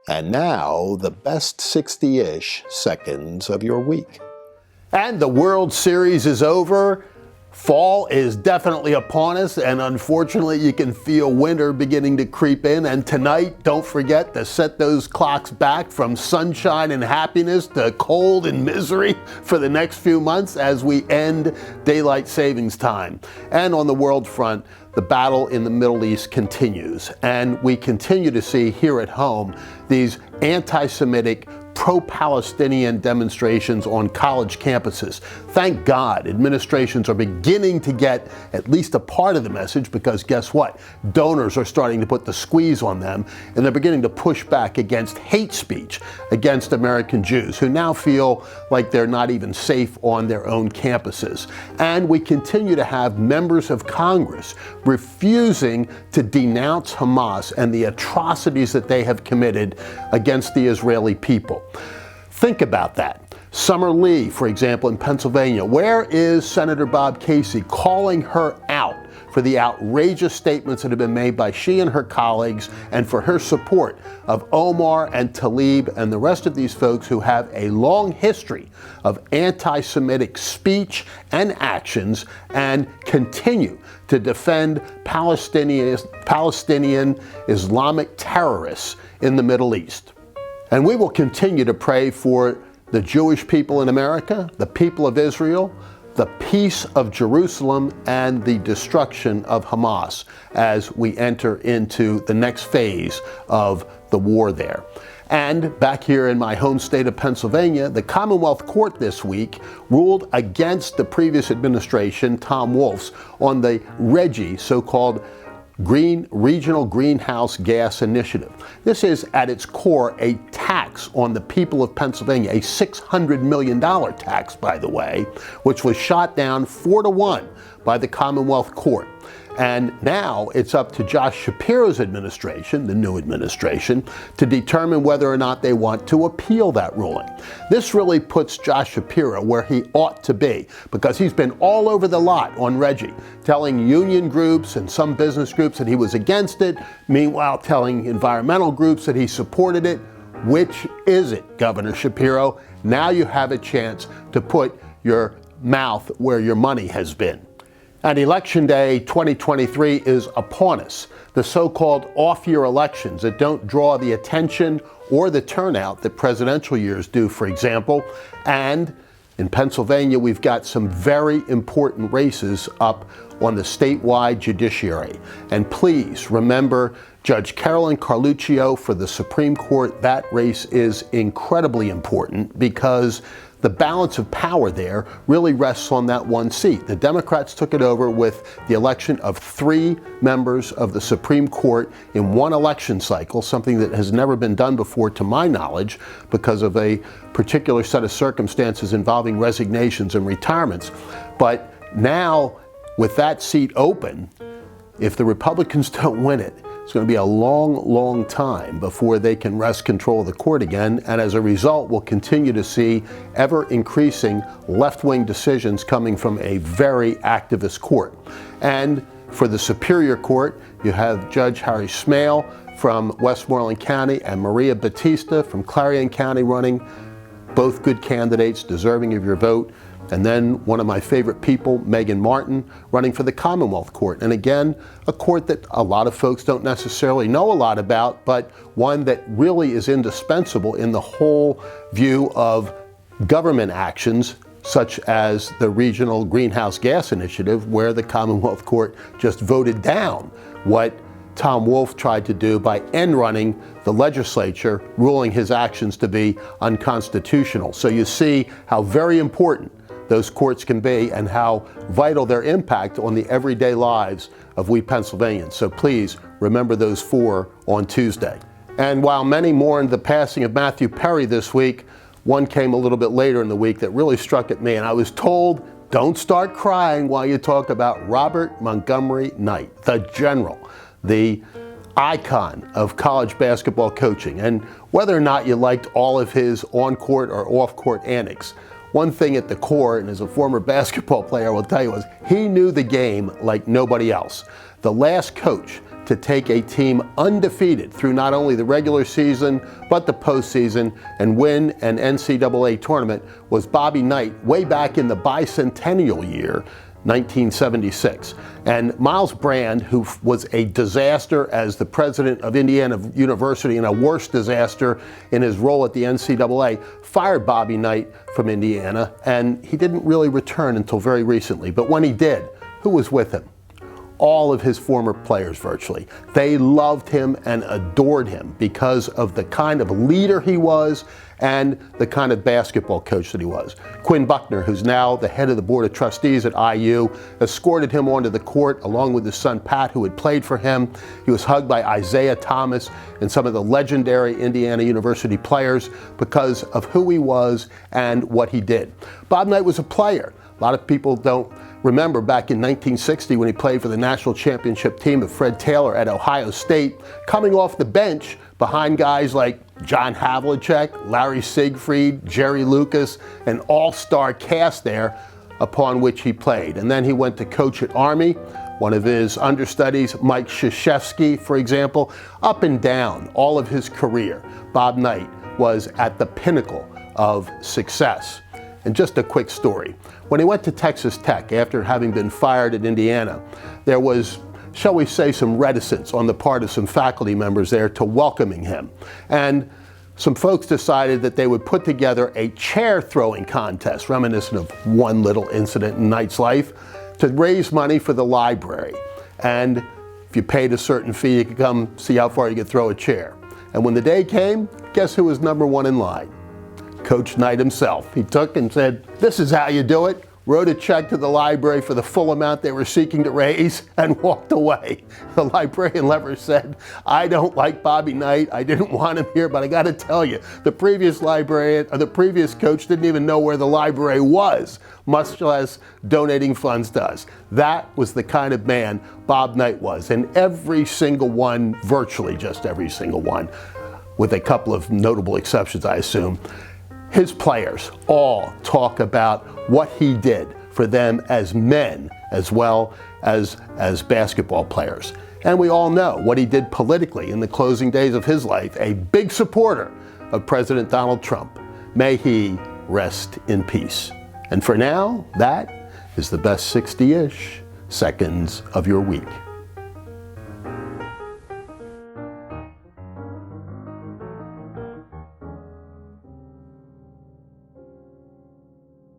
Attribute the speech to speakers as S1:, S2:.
S1: And now, the best 60-ish seconds of your week. And the World Series is over. Fall is definitely upon us, and unfortunately you can feel winter beginning to creep in. And tonight, don't forget to set those clocks back from sunshine and happiness to cold and misery for the next few months as we end daylight savings time. And on the world front, the battle in the Middle East continues, and we continue to see here at home these anti-Semitic, pro-Palestinian demonstrations on college campuses. Thank God administrations are beginning to get at least a part of the message, because guess what? Donors are starting to put the squeeze on them, and they're beginning to push back against hate speech against American Jews, who now feel like they're not even safe on their own campuses. And we continue to have members of Congress refusing to denounce Hamas and the atrocities that they have committed against the Israeli people. Think about that. Summer Lee, for example, in Pennsylvania. Where is Senator Bob Casey calling her out for the outrageous statements that have been made by she and her colleagues, and for her support of Omar and Tlaib and the rest of these folks who have a long history of anti-Semitic speech and actions and continue to defend Palestinian Islamic terrorists in the Middle East? And we will continue to pray for the Jewish people in America, the people of Israel, the peace of Jerusalem, and the destruction of Hamas as we enter into the next phase of the war there. And back here in my home state of Pennsylvania, the Commonwealth Court this week ruled against the previous administration, Tom Wolf's, on the RGGI, so-called Regional Greenhouse Gas Initiative. This is at its core a tax on the people of Pennsylvania, a $600 million tax, by the way, which was shot down 4-1 by the Commonwealth Court. And now it's up to Josh Shapiro's administration, the new administration, to determine whether or not they want to appeal that ruling. This really puts Josh Shapiro where he ought to be, because he's been all over the lot on RGGI, telling union groups and some business groups that he was against it, meanwhile telling environmental groups that he supported it. Which is it, Governor Shapiro? Now you have a chance to put your mouth where your money has been. And Election Day 2023 is upon us. The so-called off-year elections that don't draw the attention or the turnout that presidential years do, for example. And in Pennsylvania, we've got some very important races up on the statewide judiciary. And please remember Judge Carolyn Carluccio for the Supreme Court. That race is incredibly important, because the balance of power there really rests on that one seat. The Democrats took it over with the election of 3 members of the Supreme Court in one election cycle, something that has never been done before to my knowledge, because of a particular set of circumstances involving resignations and retirements. But now, with that seat open, if the Republicans don't win it, it's going to be a long, long time before they can wrest control of the court again. And as a result, we'll continue to see ever increasing left-wing decisions coming from a very activist court. And for the Superior Court, you have Judge Harry Smale from Westmoreland County and Maria Batista from Clarion County running. Both good candidates, deserving of your vote. And then one of my favorite people, Megan Martin, running for the Commonwealth Court. And again, a court that a lot of folks don't necessarily know a lot about, but one that really is indispensable in the whole view of government actions, such as the Regional Greenhouse Gas Initiative, where the Commonwealth Court just voted down what Tom Wolf tried to do by end-running the legislature, ruling his actions to be unconstitutional. So you see how very important those courts can be and how vital their impact on the everyday lives of we Pennsylvanians. So please remember those 4 on Tuesday. And while many mourned the passing of Matthew Perry this week, one came a little bit later in the week that really struck at me, and I was told, don't start crying while you talk about Robert Montgomery Knight, the general, the icon of college basketball coaching. And whether or not you liked all of his on-court or off-court antics, one thing at the core, and as a former basketball player I will tell you, was he knew the game like nobody else. The last coach to take a team undefeated through not only the regular season, but the postseason, and win an NCAA tournament was Bobby Knight way back in the bicentennial year, 1976. And Miles Brand, who was a disaster as the president of Indiana University and a worse disaster in his role at the NCAA, fired Bobby Knight from Indiana, and he didn't really return until very recently. But when he did, who was with him? All of his former players, virtually. They loved him and adored him because of the kind of leader he was and the kind of basketball coach that he was. Quinn Buckner, who's now the head of the Board of Trustees at IU, escorted him onto the court along with his son Pat, who had played for him. He was hugged by Isaiah Thomas and some of the legendary Indiana University players because of who he was and what he did. Bob Knight was a player. A lot of people don't remember back in 1960 when he played for the national championship team of Fred Taylor at Ohio State, coming off the bench behind guys like John Havlicek, Larry Siegfried, Jerry Lucas, an all-star cast there upon which he played. And then he went to coach at Army. One of his understudies, Mike Krzyzewski, for example. Up and down all of his career, Bob Knight was at the pinnacle of success. And just a quick story. When he went to Texas Tech after having been fired at Indiana, there was, shall we say, some reticence on the part of some faculty members there to welcoming him. And some folks decided that they would put together a chair throwing contest, reminiscent of one little incident in Knight's life, to raise money for the library. And if you paid a certain fee, you could come see how far you could throw a chair. And when the day came, guess who was number one in line? Coach Knight himself. He took and said, "This is how you do it," wrote a check to the library for the full amount they were seeking to raise, and walked away. The librarian Lever said, "I don't like Bobby Knight. I didn't want him here, but I got to tell you, the previous librarian, or the previous coach didn't even know where the library was, much less donating funds to us." That was the kind of man Bob Knight was, and every single one, virtually just every single one, with a couple of notable exceptions, I assume, his players all talk about what he did for them as men as well as basketball players. And we all know what he did politically in the closing days of his life, a big supporter of President Donald Trump. May he rest in peace. And for now, that is the best 60-ish seconds of your week.